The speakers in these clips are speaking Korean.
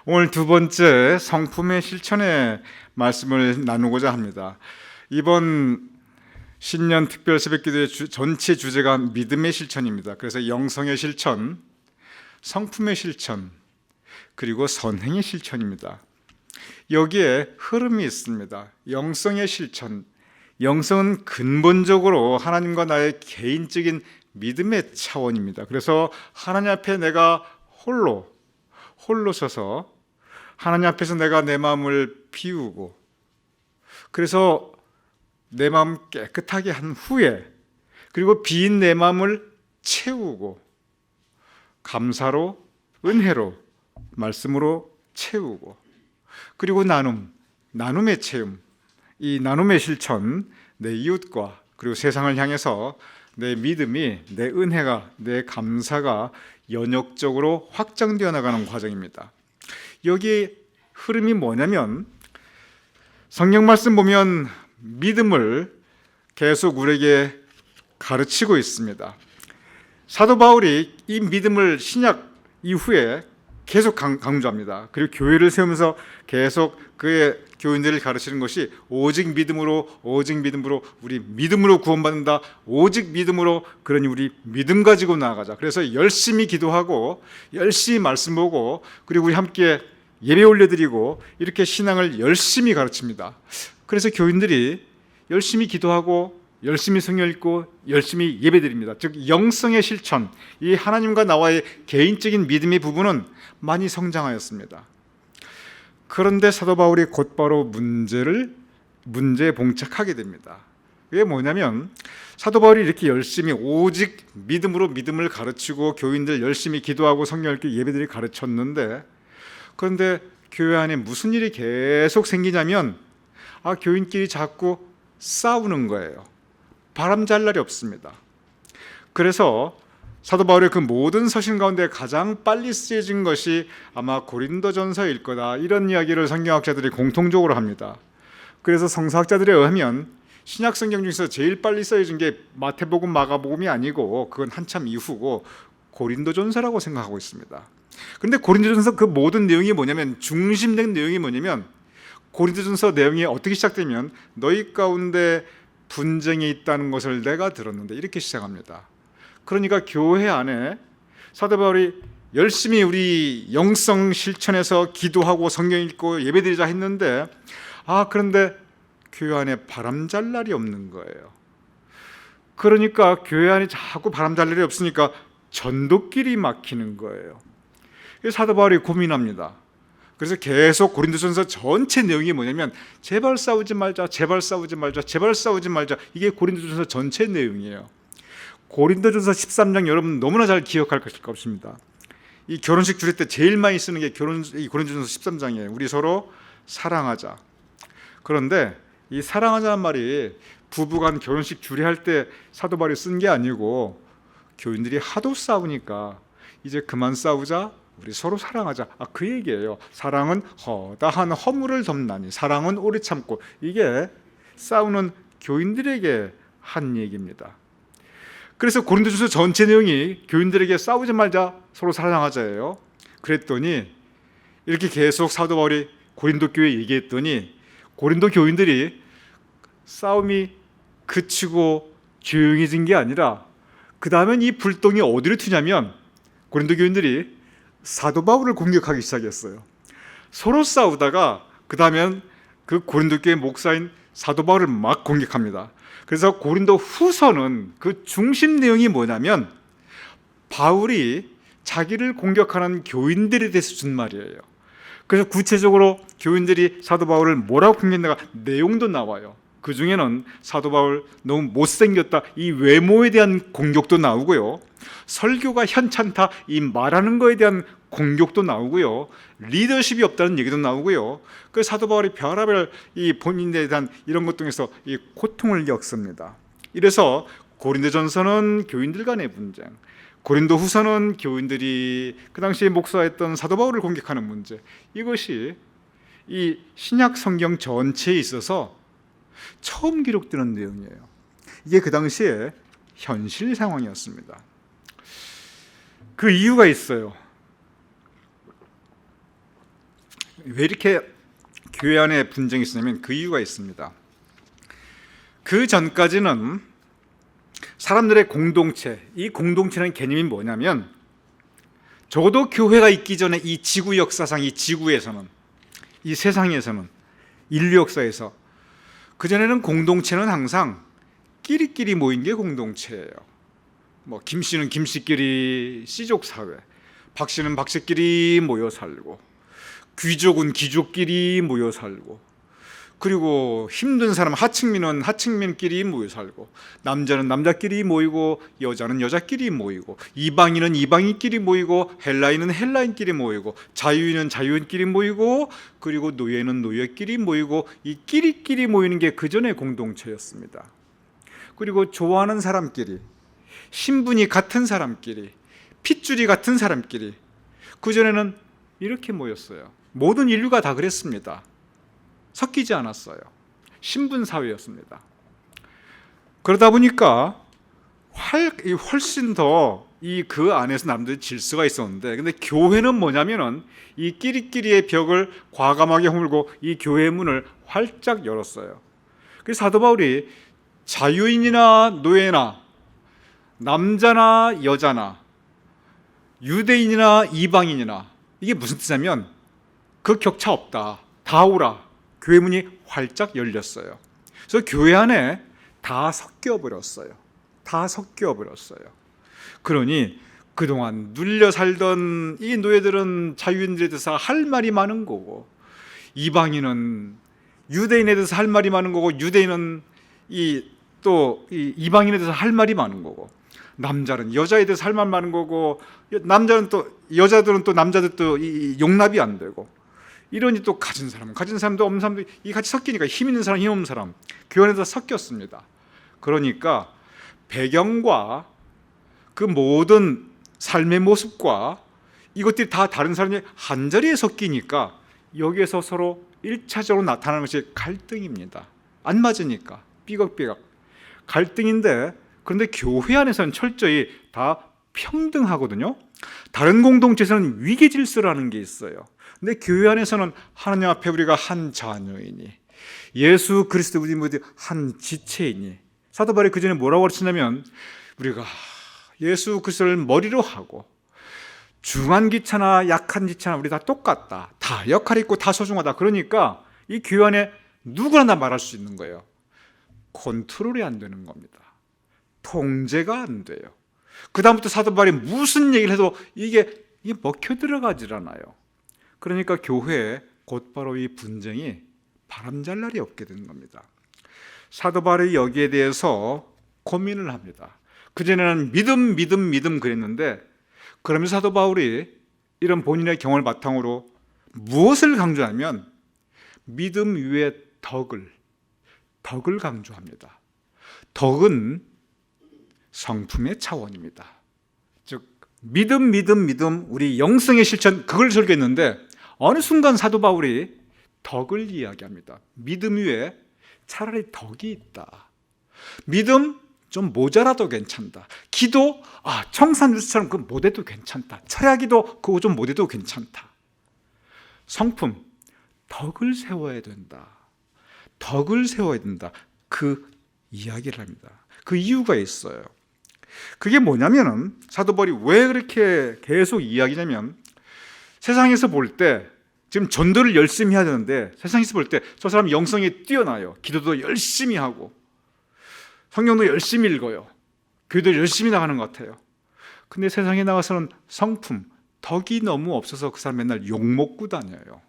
오늘 두 번째 성품의 실천의 말씀을 나누고자 합니다. 이번 신년 특별 새벽기도의 전체 주제가 믿음의 실천입니다. 그래서 영성의 실천, 성품의 실천, 그리고 선행의 실천입니다. 여기에 흐름이 있습니다. 영성의 실천, 영성은 근본적으로 하나님과 나의 개인적인 믿음의 차원입니다. 그래서 하나님 앞에 내가 홀로 서서 하나님 앞에서 내가 내 마음을 비우고, 그래서 내 마음 깨끗하게 한 후에, 그리고 빈 내 마음을 채우고, 감사로, 은혜로, 말씀으로 채우고, 그리고 나눔의 체험, 이 나눔의 실천, 내 이웃과 그리고 세상을 향해서 내 믿음이, 내 은혜가, 내 감사가 연역적으로 확장되어 나가는 과정입니다. 여기 흐름이 뭐냐면, 성경 말씀 보면 믿음을 계속 우리에게 가르치고 있습니다. 사도 바울이 이 믿음을 신약 이후에 계속 강조합니다. 그리고 교회를 세우면서 계속 그의 교인들을 가르치는 것이 오직 믿음으로 우리 믿음으로 구원받는다. 오직 믿음으로, 그러니 우리 믿음 가지고 나아가자. 그래서 열심히 기도하고 열심히 말씀 보고, 그리고 우리 함께 예배 올려드리고, 이렇게 신앙을 열심히 가르칩니다. 그래서 교인들이 열심히 기도하고 열심히 성경 읽고 열심히 예배드립니다. 즉 영성의 실천, 이 하나님과 나와의 개인적인 믿음의 부분은 많이 성장하였습니다. 그런데 사도 바울이 곧바로 문제에 봉착하게 됩니다. 그게 뭐냐면, 사도 바울이 이렇게 열심히 오직 믿음으로 믿음을 가르치고 교인들 열심히 기도하고 성경 읽기 예배들이 가르쳤는데, 그런데 교회 안에 무슨 일이 계속 생기냐면, 교인끼리 자꾸 싸우는 거예요. 바람 잘 날이 없습니다. 그래서 사도 바울의 그 모든 서신 가운데 가장 빨리 쓰여진 것이 아마 고린도전서일 거다, 이런 이야기를 성경학자들이 공통적으로 합니다. 그래서 성서학자들에 의하면 신약 성경 중에서 제일 빨리 쓰여진 게 마태복음, 마가복음이 아니고 그건 한참 이후고 고린도전서라고 생각하고 있습니다. 그런데 고린도전서 그 모든 내용이 뭐냐면, 중심된 내용이 뭐냐면, 고린도전서 내용이 어떻게 시작되면 너희 가운데 분쟁이 있다는 것을 내가 들었는데, 이렇게 시작합니다. 그러니까 교회 안에 사도 바울이 열심히 우리 영성 실천해서 기도하고 성경 읽고 예배드리자 했는데, 그런데 교회 안에 바람 잘 날이 없는 거예요. 그러니까 교회 안에 자꾸 바람 잘 날이 없으니까 전도길이 막히는 거예요. 사도 바울이 고민합니다. 그래서 계속 고린도전서 전체 내용이 뭐냐면, 제발 싸우지 말자, 제발 싸우지 말자, 제발 싸우지 말자. 이게 고린도전서 전체 내용이에요. 고린도전서 13장 여러분 너무나 잘 기억할 것입니다. 이 결혼식 주례 때 제일 많이 쓰는 게 이 고린도전서 13장이에요. 우리 서로 사랑하자. 그런데 이 사랑하자는 말이 부부간 결혼식 주례할 때 사도 바울이 쓴 게 아니고, 교인들이 하도 싸우니까 이제 그만 싸우자, 우리 서로 사랑하자, 그 얘기예요. 사랑은 허다한 허물을 덮나니 사랑은 오래 참고. 이게 싸우는 교인들에게 한 얘기입니다. 그래서 고린도전서 전체 내용이 교인들에게 싸우지 말자, 서로 사랑하자예요. 그랬더니 이렇게 계속 사도 바울이 고린도 교회에 얘기했더니, 고린도 교인들이 싸움이 그치고 조용해진 게 아니라, 그 다음엔 이 불똥이 어디로 튀냐면, 고린도 교인들이 사도 바울을 공격하기 시작했어요. 서로 싸우다가 그 다음엔 그 고린도 교회 목사인 사도 바울을 막 공격합니다. 그래서 고린도 후서는 그 중심 내용이 뭐냐면, 바울이 자기를 공격하는 교인들에 대해서 준 말이에요. 그래서 구체적으로 교인들이 사도 바울을 뭐라고 공격했는가 내용도 나와요. 그 중에는 사도 바울 너무 못생겼다, 이 외모에 대한 공격도 나오고요, 설교가 현찮다, 이 말하는 거에 대한 공격도 나오고요, 리더십이 없다는 얘기도 나오고요. 그 사도 바울이 별의별 이 본인에 대한 이런 것 등에서 이 고통을 겪습니다. 이래서 고린도전서는 교인들 간의 분쟁, 고린도후서는 교인들이 그 당시에 목사했던 사도 바울을 공격하는 문제, 이것이 이 신약 성경 전체에 있어서 처음 기록되는 내용이에요. 이게 그 당시에 현실 상황이었습니다. 그 이유가 있어요. 왜 이렇게 교회 안에 분쟁이 있었냐면 그 이유가 있습니다. 그 전까지는 사람들의 공동체, 이 공동체는 개념이 뭐냐면 적어도 교회가 있기 전에 이 지구 역사상, 이 지구에서는, 이 세상에서는, 인류 역사에서 그전에는 공동체는 항상 끼리끼리 모인 게 공동체예요. 뭐 김씨는 김씨끼리 씨족 사회, 박씨는 박씨끼리 모여 살고, 귀족은 귀족끼리 모여 살고, 그리고 힘든 사람 하층민은 하층민끼리 모여 살고, 남자는 남자끼리 모이고 여자는 여자끼리 모이고, 이방인은 이방인끼리 모이고, 헬라인은 헬라인끼리 모이고, 자유인은 자유인끼리 모이고, 그리고 노예는 노예끼리 모이고, 이 끼리끼리 모이는 게 그전의 공동체였습니다. 그리고 좋아하는 사람끼리, 신분이 같은 사람끼리, 핏줄이 같은 사람끼리, 그전에는 이렇게 모였어요. 모든 인류가 다 그랬습니다. 섞이지 않았어요. 신분 사회였습니다. 그러다 보니까 훨씬 더 그 안에서 남들의 질서가 있었는데, 근데 교회는 뭐냐면은 이 끼리끼리의 벽을 과감하게 허물고 이 교회의 문을 활짝 열었어요. 그래서 사도 바울이 자유인이나 노예나 남자나 여자나 유대인이나 이방인이나, 이게 무슨 뜻이냐면 그 격차 없다, 다 오라, 교회 문이 활짝 열렸어요. 그래서 교회 안에 다 섞여버렸어요. 다 섞여버렸어요. 그러니 그동안 눌려 살던 이 노예들은 자유인들에 대해서 할 말이 많은 거고, 이방인은 유대인에 대해서 할 말이 많은 거고, 유대인은 또 이방인에 대해서 할 말이 많은 거고, 남자는 여자에 대해서 할 말 많은 거고, 남자는 또 여자들은 또 남자들도 용납이 안 되고, 이러니 또 가진 사람도 없는 사람도 이 같이 섞이니까 힘 있는 사람, 힘 없는 사람, 교회 안에서 섞였습니다. 그러니까 배경과 그 모든 삶의 모습과 이것들이 다 다른 사람이 한 자리에 섞이니까 여기에서 서로 1차적으로 나타나는 것이 갈등입니다. 안 맞으니까 삐걱삐걱 갈등인데, 그런데 교회 안에서는 철저히 다 평등하거든요. 다른 공동체에서는 위계질서라는 게 있어요. 근데 교회 안에서는 하나님 앞에 우리가 한 자녀이니, 예수 그리스도 우리 모두 한 지체이니, 사도 바울이 그 전에 뭐라고 가르치냐면 우리가 예수 그리스도를 머리로 하고 중한 기차나 약한 기차나 우리 다 똑같다, 다 역할이 있고 다 소중하다. 그러니까 이 교회 안에 누구나 다 말할 수 있는 거예요. 컨트롤이 안 되는 겁니다. 통제가 안 돼요. 그 다음부터 사도 바울이 무슨 얘기를 해도 이게 먹혀 들어가질 않아요. 그러니까 교회에 곧바로 이 분쟁이 바람잘 날이 없게 되는 겁니다. 사도 바울이 여기에 대해서 고민을 합니다. 그전에는 믿음 그랬는데, 그러면서 사도 바울이 이런 본인의 경험을 바탕으로 무엇을 강조하면 믿음 위에 덕을 강조합니다. 덕은 성품의 차원입니다. 즉 믿음 우리 영성의 실천, 그걸 설교했는데 어느 순간 사도 바울이 덕을 이야기합니다. 믿음 위에 차라리 덕이 있다. 믿음 좀 모자라도 괜찮다. 기도 청산유수처럼 그거 못해도 괜찮다. 철야기도 그거 좀 못해도 괜찮다. 성품, 덕을 세워야 된다. 덕을 세워야 된다. 그 이야기를 합니다. 그 이유가 있어요. 그게 뭐냐면은 사도 바울이 왜 그렇게 계속 이야기냐면, 세상에서 볼 때 지금 전도를 열심히 해야 되는데, 세상에서 볼 때 저 사람 영성이 뛰어나요. 기도도 열심히 하고 성경도 열심히 읽어요. 교회도 열심히 나가는 것 같아요. 근데 세상에 나가서는 성품, 덕이 너무 없어서 그 사람 맨날 욕먹고 다녀요.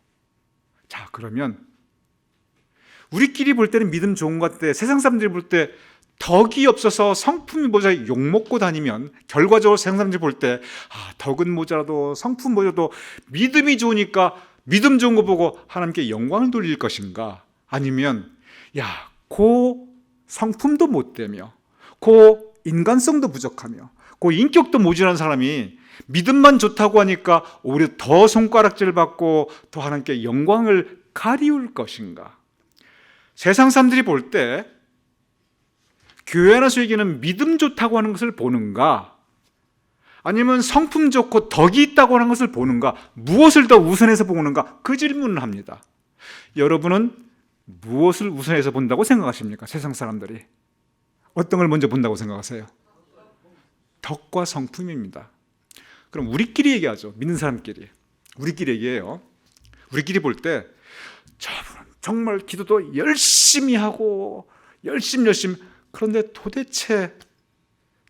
자, 그러면 우리끼리 볼 때는 믿음 좋은 것 같은데 세상 사람들이 볼 때 덕이 없어서 성품이 모자라 욕먹고 다니면, 결과적으로 세상 사람들이 볼 때 덕은 모자라도 성품 모자라도 믿음이 좋으니까 믿음 좋은 거 보고 하나님께 영광을 돌릴 것인가, 아니면 그 성품도 못되며 그 인간성도 부족하며 그 인격도 모자란 사람이 믿음만 좋다고 하니까 오히려 더 손가락질을 받고 더 하나님께 영광을 가리울 것인가. 세상 사람들이 볼 때 교회 안에서 얘기는 믿음 좋다고 하는 것을 보는가, 아니면 성품 좋고 덕이 있다고 하는 것을 보는가? 무엇을 더 우선해서 보는가? 그 질문을 합니다. 여러분은 무엇을 우선해서 본다고 생각하십니까? 세상 사람들이 어떤 걸 먼저 본다고 생각하세요? 덕과 성품입니다. 그럼 우리끼리 얘기하죠. 믿는 사람끼리. 우리끼리 얘기해요. 우리끼리 볼 때 저분은 정말 기도도 열심히 하고 열심히 그런데 도대체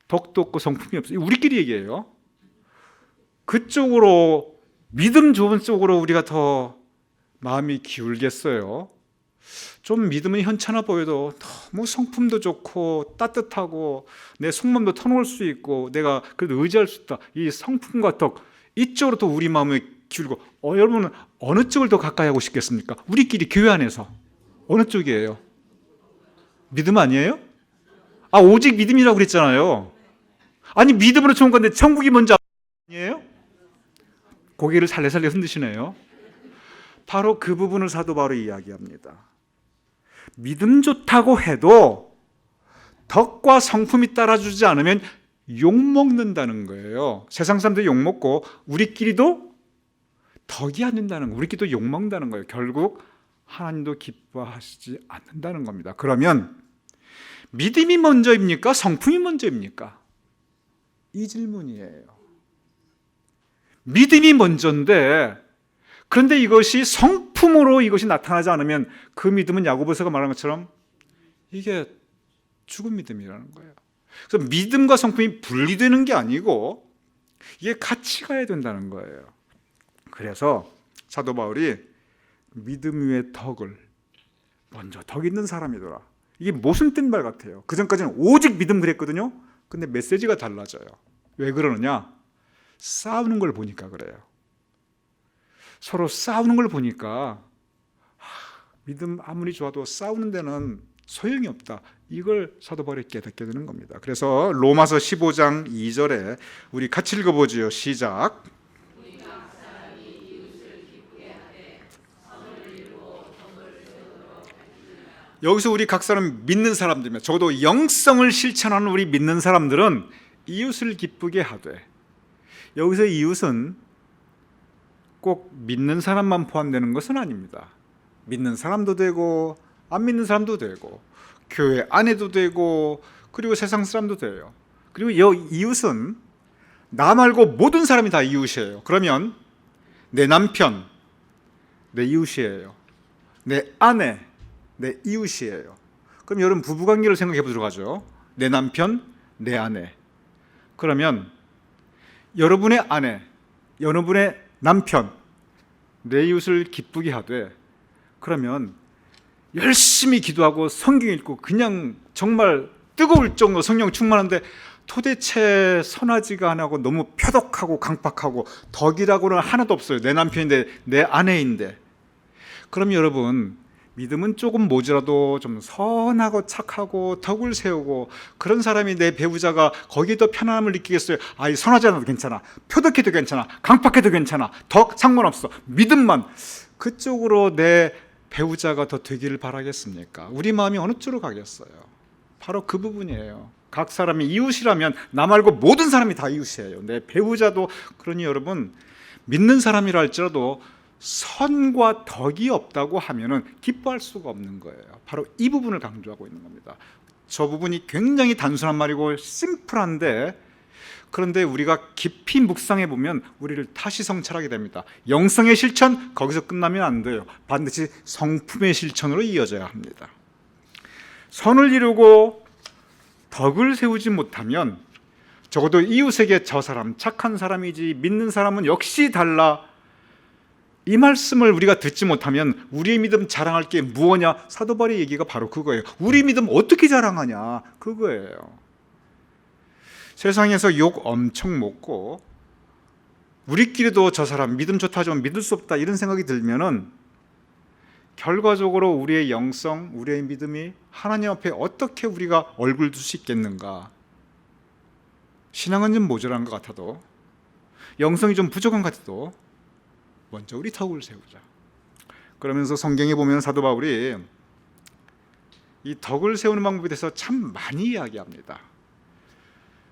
덕도 없고 성품이 없어요. 우리끼리 얘기해요. 그쪽으로 믿음 좋은 쪽으로 우리가 더 마음이 기울겠어요. 좀 믿음은 현찮아 보여도 너무 성품도 좋고 따뜻하고 내 속마음도 터놓을 수 있고 내가 그래도 의지할 수 있다. 이 성품과 덕 이쪽으로 또 우리 마음이 기울고 여러분은 어느 쪽을 더 가까이 하고 싶겠습니까? 우리끼리 교회 안에서 어느 쪽이에요? 믿음 아니에요? 오직 믿음이라고 그랬잖아요. 아니 믿음으로 좋은 건데 천국이 먼저 아니에요? 고개를 살래살래 흔드시네요. 바로 그 부분을 사도 바울이 이야기합니다. 믿음 좋다고 해도 덕과 성품이 따라주지 않으면 욕먹는다는 거예요. 세상 사람들이 욕먹고 우리끼리도 덕이 안 된다는 거예요. 우리끼리도 욕먹는다는 거예요. 결국 하나님도 기뻐하시지 않는다는 겁니다. 그러면 믿음이 먼저입니까? 성품이 먼저입니까? 이 질문이에요. 믿음이 먼저인데 그런데 이것이 성품으로 이것이 나타나지 않으면 그 믿음은 야고보서가 말한 것처럼 이게 죽은 믿음이라는 거예요. 그래서 믿음과 성품이 분리되는 게 아니고 이게 같이 가야 된다는 거예요. 그래서 사도 바울이 믿음 위에 덕을 먼저 덕 있는 사람이더라. 이게 무슨 뜻인 말 같아요. 그전까지는 오직 믿음 그랬거든요. 근데 메시지가 달라져요. 왜 그러느냐? 싸우는 걸 보니까 그래요. 서로 싸우는 걸 보니까 믿음 아무리 좋아도 싸우는 데는 소용이 없다. 이걸 사도 바울이 깨닫게 되는 겁니다. 그래서 로마서 15장 2절에 우리 같이 읽어보지요. 시작. 여기서 우리 각 사람 믿는 사람들이면 적어도 영성을 실천하는 우리 믿는 사람들은 이웃을 기쁘게 하되, 여기서 이웃은 꼭 믿는 사람만 포함되는 것은 아닙니다. 믿는 사람도 되고 안 믿는 사람도 되고 교회 안에도 되고 그리고 세상 사람도 돼요. 그리고 이 이웃은 나 말고 모든 사람이 다 이웃이에요. 그러면 내 남편 내 이웃이에요. 내 아내 내 이웃이에요. 그럼 여러분 부부관계를 생각해 보도록 하죠. 내 남편 내 아내. 그러면 여러분의 아내 여러분의 남편 내 이웃을 기쁘게 하되, 그러면 열심히 기도하고 성경 읽고 그냥 정말 뜨거울 정도로 성령 충만한데 도대체 선하지가 않고 너무 표독하고 강팍하고 덕이라고는 하나도 없어요. 내 남편인데 내 아내인데. 그럼 여러분 믿음은 조금 모자라도 좀 선하고 착하고 덕을 세우고 그런 사람이 내 배우자가 거기에 더 편안함을 느끼겠어요? 이 선하지 않아도 괜찮아, 표독해도 괜찮아, 강팍해도 괜찮아, 덕 상관없어, 믿음만, 그쪽으로 내 배우자가 더 되기를 바라겠습니까? 우리 마음이 어느 쪽으로 가겠어요? 바로 그 부분이에요. 각 사람이 이웃이라면 나 말고 모든 사람이 다 이웃이에요. 내 배우자도. 그러니 여러분 믿는 사람이라 할지라도 선과 덕이 없다고 하면은 기뻐할 수가 없는 거예요. 바로 이 부분을 강조하고 있는 겁니다. 저 부분이 굉장히 단순한 말이고 심플한데, 그런데 우리가 깊이 묵상해 보면 우리를 다시 성찰하게 됩니다. 영성의 실천 거기서 끝나면 안 돼요. 반드시 성품의 실천으로 이어져야 합니다. 선을 이루고 덕을 세우지 못하면 적어도 이웃에게 저 사람 착한 사람이지 믿는 사람은 역시 달라, 이 말씀을 우리가 듣지 못하면 우리의 믿음 자랑할 게 무엇냐? 사도 바울의 얘기가 바로 그거예요. 우리 믿음 어떻게 자랑하냐? 그거예요. 세상에서 욕 엄청 먹고 우리끼리도 저 사람 믿음 좋다 하지만 믿을 수 없다 이런 생각이 들면은 결과적으로 우리의 영성, 우리의 믿음이 하나님 앞에 어떻게 우리가 얼굴 둘 수 있겠는가? 신앙은 좀 모자란 것 같아도, 영성이 좀 부족한 것 같아도 먼저 우리 덕을 세우자. 그러면서 성경에 보면 사도 바울이 이 덕을 세우는 방법에 대해서 참 많이 이야기합니다.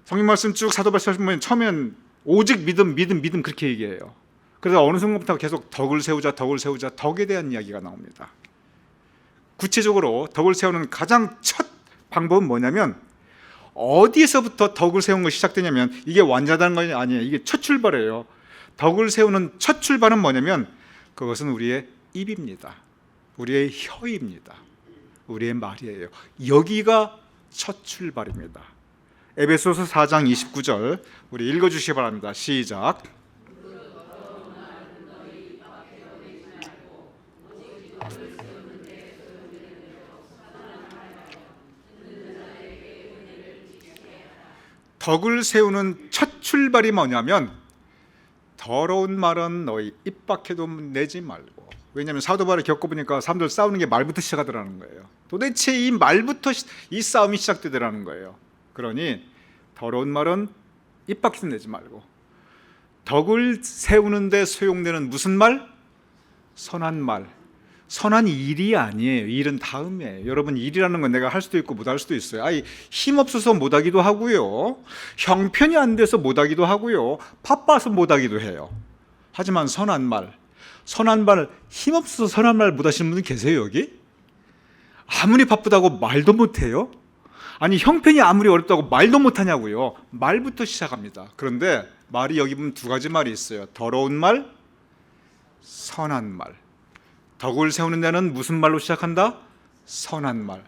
성경 말씀 쭉 사도 바울 보면 처음엔 오직 믿음, 믿음, 믿음 그렇게 얘기해요. 그래서 어느 순간부터 계속 덕을 세우자, 덕을 세우자, 덕에 대한 이야기가 나옵니다. 구체적으로 덕을 세우는 가장 첫 방법은 뭐냐면 어디에서부터 덕을 세우는 것이 시작되냐면 이게 완전한 건 아니에요. 이게 첫 출발이에요. 덕을 세우는 첫 출발은 뭐냐면 그것은 우리의 입입니다. 우리의 혀입니다. 우리의 말이에요. 여기가 첫 출발입니다. 에베소서 4장 29절 우리 읽어주시기 바랍니다. 시작. 덕을 세우는 첫 출발이 뭐냐면 더러운 말은 너희 입 밖에도 내지 말고. 왜냐하면 사도 바울을 겪어보니까 사람들 싸우는 게 말부터 시작하더라는 거예요. 도대체 이 말부터 이 싸움이 시작되더라는 거예요. 그러니 더러운 말은 입 밖에도 내지 말고. 덕을 세우는데 소용되는 무슨 말? 선한 말. 선한 일이 아니에요. 일은 다음이에요. 여러분, 일이라는 건 내가 할 수도 있고 못할 수도 있어요. 힘없어서 못하기도 하고요, 형편이 안 돼서 못하기도 하고요, 바빠서 못하기도 해요. 하지만 선한 말, 힘없어서 선한 말 못하시는 분 계세요? 여기? 아무리 바쁘다고 말도 못해요? 아니, 형편이 아무리 어렵다고 말도 못하냐고요. 말부터 시작합니다. 그런데 말이 여기 보면 두 가지 말이 있어요. 더러운 말, 선한 말. 덕을 세우는 데는 무슨 말로 시작한다? 선한 말.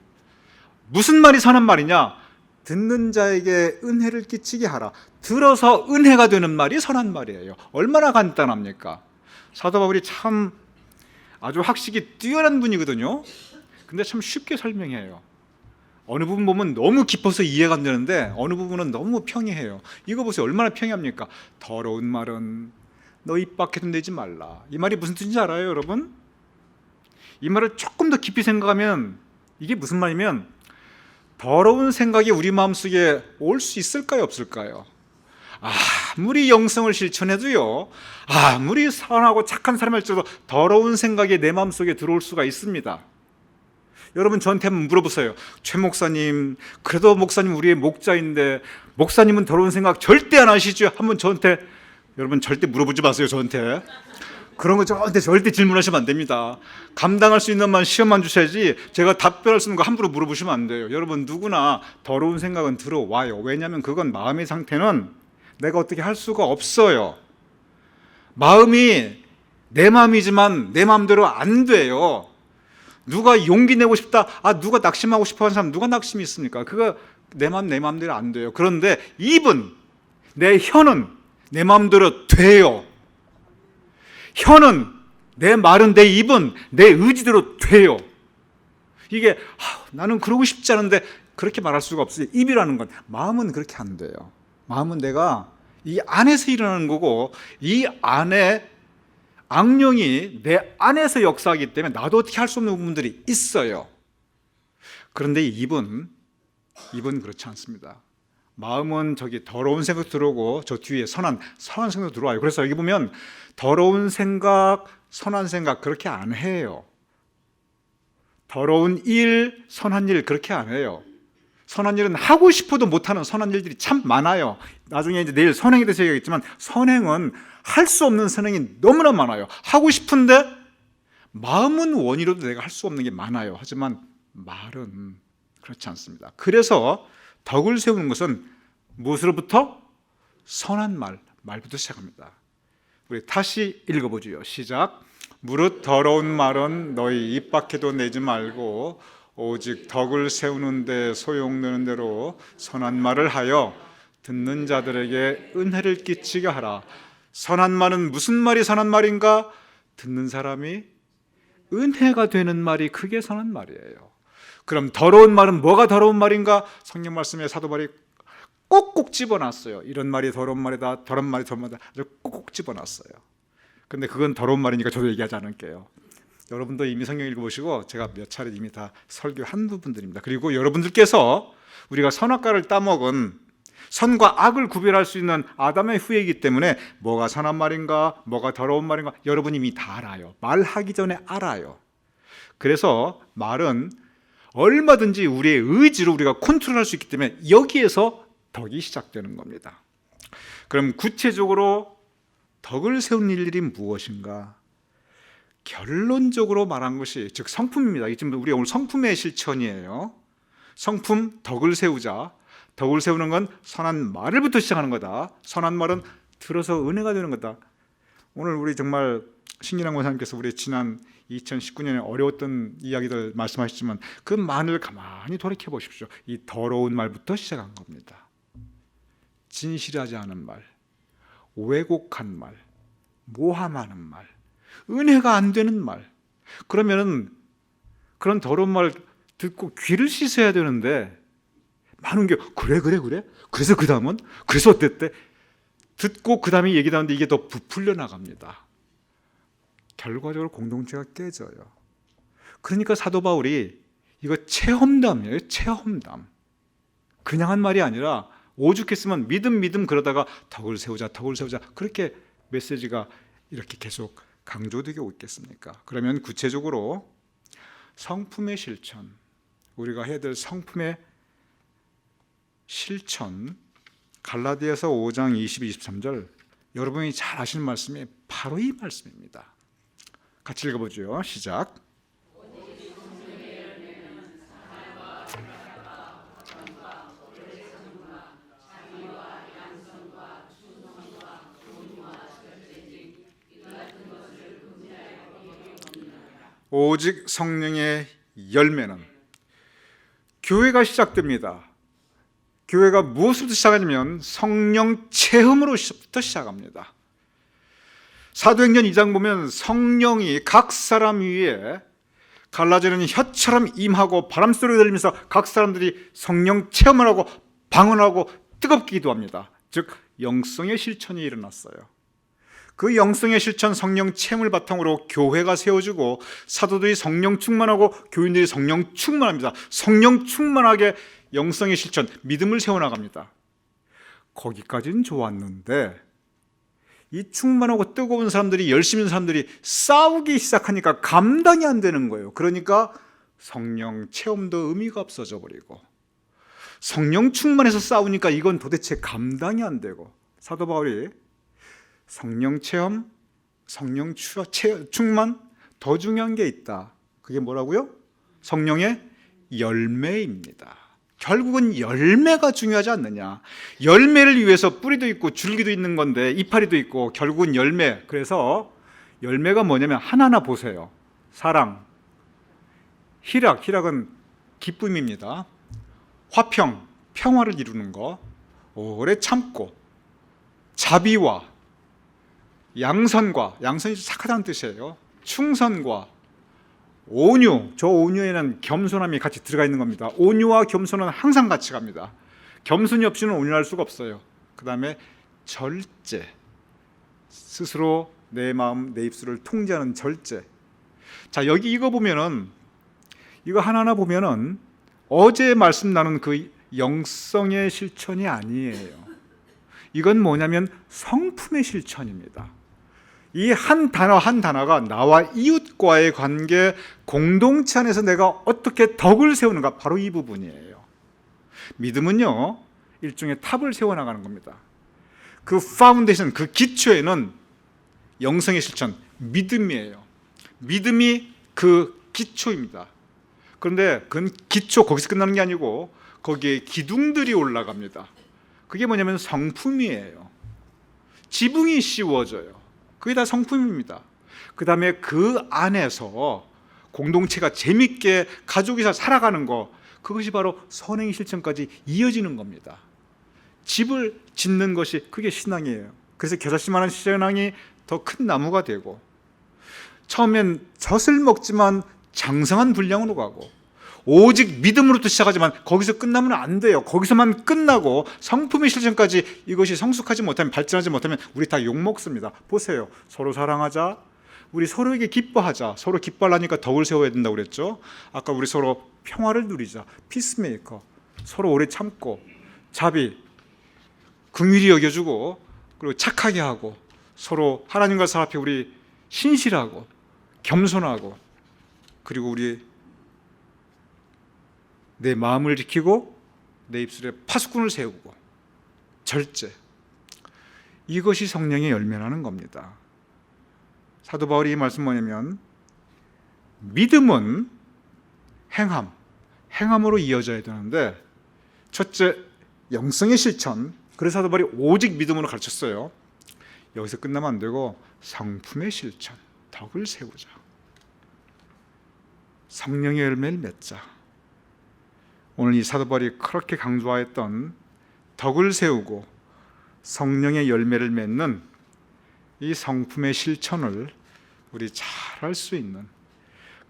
무슨 말이 선한 말이냐? 듣는 자에게 은혜를 끼치게 하라. 들어서 은혜가 되는 말이 선한 말이에요. 얼마나 간단합니까? 사도 바울이 참 아주 학식이 뛰어난 분이거든요. 근데 참 쉽게 설명해요. 어느 부분 보면 너무 깊어서 이해가 안 되는데 어느 부분은 너무 평이해요. 이거 보세요. 얼마나 평이합니까? 더러운 말은 너 입 밖에도 내지 말라. 이 말이 무슨 뜻인지 알아요, 여러분? 이 말을 조금 더 깊이 생각하면 이게 무슨 말이면 더러운 생각이 우리 마음속에 올 수 있을까요, 없을까요? 아무리 영성을 실천해도요, 아무리 선하고 착한 사람일지라도 더러운 생각이 내 마음속에 들어올 수가 있습니다. 여러분, 저한테 한번 물어보세요. 최 목사님, 그래도 목사님 우리의 목자인데 목사님은 더러운 생각 절대 안 하시죠? 한번 저한테, 여러분 절대 물어보지 마세요. 저한테 그런 거 저한테 절대 질문하시면 안 됩니다. 감당할 수 있는 만 시험만 주셔야지 제가 답변할 수 있는 거 함부로 물어보시면 안 돼요. 여러분, 누구나 더러운 생각은 들어와요. 왜냐하면 그건 마음의 상태는 내가 어떻게 할 수가 없어요. 마음이 내 마음이지만 내 마음대로 안 돼요. 누가 용기 내고 싶다, 누가 낙심하고 싶어 하는 사람, 누가 낙심이 있습니까? 그거 내 마음대로 안 돼요. 그런데 입은, 내 혀는 내 마음대로 돼요. 혀는, 내 말은, 내 입은 내 의지대로 돼요. 이게 나는 그러고 싶지 않은데 그렇게 말할 수가 없어요. 입이라는 건. 마음은 그렇게 안 돼요. 마음은 내가 이 안에서 일어나는 거고, 이 안에 악령이 내 안에서 역사하기 때문에 나도 어떻게 할 수 없는 부분들이 있어요. 그런데 입은 그렇지 않습니다. 마음은 저기 더러운 생각 들어오고 저 뒤에 선한 생각 들어와요. 그래서 여기 보면 더러운 생각, 선한 생각 그렇게 안 해요. 더러운 일, 선한 일 그렇게 안 해요. 선한 일은 하고 싶어도 못하는 선한 일들이 참 많아요. 나중에 이제 내일 선행에 대해서 얘기하겠지만, 선행은 할 수 없는 선행이 너무나 많아요. 하고 싶은데 마음은 원이로도 내가 할 수 없는 게 많아요. 하지만 말은 그렇지 않습니다. 그래서 덕을 세우는 것은 무엇으로부터? 선한 말부터 시작합니다. 우리 다시 읽어보죠. 시작. 무릇 더러운 말은 너희 입 밖에도 내지 말고 오직 덕을 세우는 데 소용되는 대로 선한 말을 하여 듣는 자들에게 은혜를 끼치게 하라. 선한 말은 무슨 말이 선한 말인가? 듣는 사람이 은혜가 되는 말이 그게 선한 말이에요. 그럼 더러운 말은 뭐가 더러운 말인가? 성경 말씀에 사도 바울이 꼭꼭 집어놨어요. 이런 말이 더러운 말이다, 더러운 말이 더러운 말이다, 아주 꼭꼭 집어놨어요. 근데 그건 더러운 말이니까 저도 얘기하지 않을게요. 여러분도 이미 성경 읽어보시고 제가 몇 차례 이미 다 설교한 부분들입니다. 그리고 여러분들께서 우리가 선악과를 따먹은, 선과 악을 구별할 수 있는 아담의 후예이기 때문에 뭐가 선한 말인가, 뭐가 더러운 말인가 여러분이 이미 다 알아요. 말하기 전에 알아요. 그래서 말은 얼마든지 우리의 의지로 우리가 컨트롤할 수 있기 때문에 여기에서 덕이 시작되는 겁니다. 그럼 구체적으로 덕을 세운 일들이 무엇인가? 결론적으로 말한 것이 즉 성품입니다. 지금 우리 오늘 성품의 실천이에요. 성품, 덕을 세우자. 덕을 세우는 건 선한 말을부터 시작하는 거다. 선한 말은 들어서 은혜가 되는 거다. 오늘 우리 정말 신gin한 권사님께서 우리 지난 2019년에 어려웠던 이야기들 말씀하셨지만 그 말을 가만히 돌이켜 보십시오. 이 더러운 말부터 시작한 겁니다. 진실하지 않은 말, 왜곡한 말, 모함하는 말, 은혜가 안 되는 말. 그러면은 그런 더러운 말 듣고 귀를 씻어야 되는데 많은 게 그래 그래서 그 다음은 그래서 어땠대? 듣고 그 다음에 얘기 나오는데 이게 더 부풀려 나갑니다. 결과적으로 공동체가 깨져요. 그러니까 사도 바울이 이거 체험담이에요. 체험담. 그냥 한 말이 아니라 오죽했으면 믿음 그러다가 덕을 세우자 그렇게 메시지가 이렇게 계속 강조되고 있겠습니까? 그러면 구체적으로 성품의 실천, 우리가 해야 될 성품의 실천, 갈라디아서 5장 22, 23절 여러분이 잘 아시는 말씀이 바로 이 말씀입니다. 같이 읽어보죠. 시작. 오직 성령의 열매는 교회가 시작됩니다. 교회가 무엇부터 시작하냐면 성령 체험으로부터 시작합니다. 사도행전 2장 보면 성령이 각 사람 위에 갈라지는 혀처럼 임하고 바람소리가 들리면서 각 사람들이 성령 체험을 하고 방언하고 뜨겁게 기도합니다. 즉 영성의 실천이 일어났어요. 그 영성의 실천, 성령 체험을 바탕으로 교회가 세워지고 사도들이 성령 충만하고 교인들이 성령 충만합니다. 성령 충만하게 영성의 실천, 믿음을 세워나갑니다. 거기까지는 좋았는데 이 충만하고 뜨거운 사람들이, 열심히 있는 사람들이 싸우기 시작하니까 감당이 안 되는 거예요. 그러니까 성령 체험도 의미가 없어져 버리고 성령 충만해서 싸우니까 이건 도대체 감당이 안 되고 사도 바울이 성령 체험, 성령 충만, 더 중요한 게 있다. 그게 뭐라고요? 성령의 열매입니다. 결국은 열매가 중요하지 않느냐. 열매를 위해서 뿌리도 있고 줄기도 있는 건데 이파리도 있고 결국은 열매. 그래서 열매가 뭐냐면 하나하나 보세요. 사랑, 희락은 기쁨입니다. 화평, 평화를 이루는 거. 오래 참고, 자비와 양선과, 양선이 착하다는 뜻이에요. 충선과 온유, 저 온유에는 겸손함이 같이 들어가 있는 겁니다. 온유와 겸손은 항상 같이 갑니다. 겸손이 없이는 온유할 수가 없어요. 그 다음에 절제, 스스로 내 마음, 내 입술을 통제하는 절제. 자, 여기 이거 보면은, 이거 하나하나 보면은 어제 말씀 나눈 그 영성의 실천이 아니에요. 이건 뭐냐면 성품의 실천입니다. 이 한 단어 한 단어가 나와 이웃과의 관계, 공동체 안에서 내가 어떻게 덕을 세우는가, 바로 이 부분이에요. 믿음은요, 일종의 탑을 세워나가는 겁니다. 그 파운데이션, 그 기초에는 영성의 실천, 믿음이에요. 믿음이 그 기초입니다. 그런데 그 기초, 거기서 끝나는 게 아니고 거기에 기둥들이 올라갑니다. 그게 뭐냐면 성품이에요. 지붕이 씌워져요. 그게 다 성품입니다. 그 다음에 그 안에서 공동체가 재밌게 가족이서 살아가는 거, 그것이 바로 선행 실천까지 이어지는 겁니다. 집을 짓는 것이 그게 신앙이에요. 그래서 겨자씨만한 신앙이 더 큰 나무가 되고, 처음엔 젖을 먹지만 장성한 분량으로 가고, 오직 믿음으로부터 시작하지만 거기서 끝나면 안 돼요. 거기서만 끝나고 성품의 실천까지 이것이 성숙하지 못하면, 발전하지 못하면 우리 다 욕먹습니다. 보세요. 서로 사랑하자, 우리 서로에게 기뻐하자. 서로 기뻐하려니까 덕을 세워야 된다고 그랬죠. 아까 우리 서로 평화를 누리자, 피스메이커. 서로 오래 참고, 자비, 긍휼히 여겨주고, 그리고 착하게 하고, 서로 하나님과 사람 앞에 우리 신실하고 겸손하고, 그리고 우리 내 마음을 지키고 내 입술에 파수꾼을 세우고, 절제. 이것이 성령의 열매라는 겁니다. 사도 바울이 이 말씀 뭐냐면 믿음은 행함으로 이어져야 되는데, 첫째 영성의 실천, 그래서 사도 바울이 오직 믿음으로 가르쳤어요. 여기서 끝나면 안 되고 성품의 실천, 덕을 세우자. 성령의 열매를 맺자. 오늘 이 사도 바울이 그렇게 강조하였던 덕을 세우고 성령의 열매를 맺는 이 성품의 실천을 우리 잘 할 수 있는,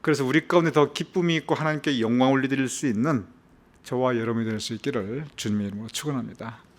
그래서 우리 가운데 더 기쁨이 있고 하나님께 영광 올려드릴 수 있는 저와 여러분이 될 수 있기를 주님의 이름으로 축원합니다.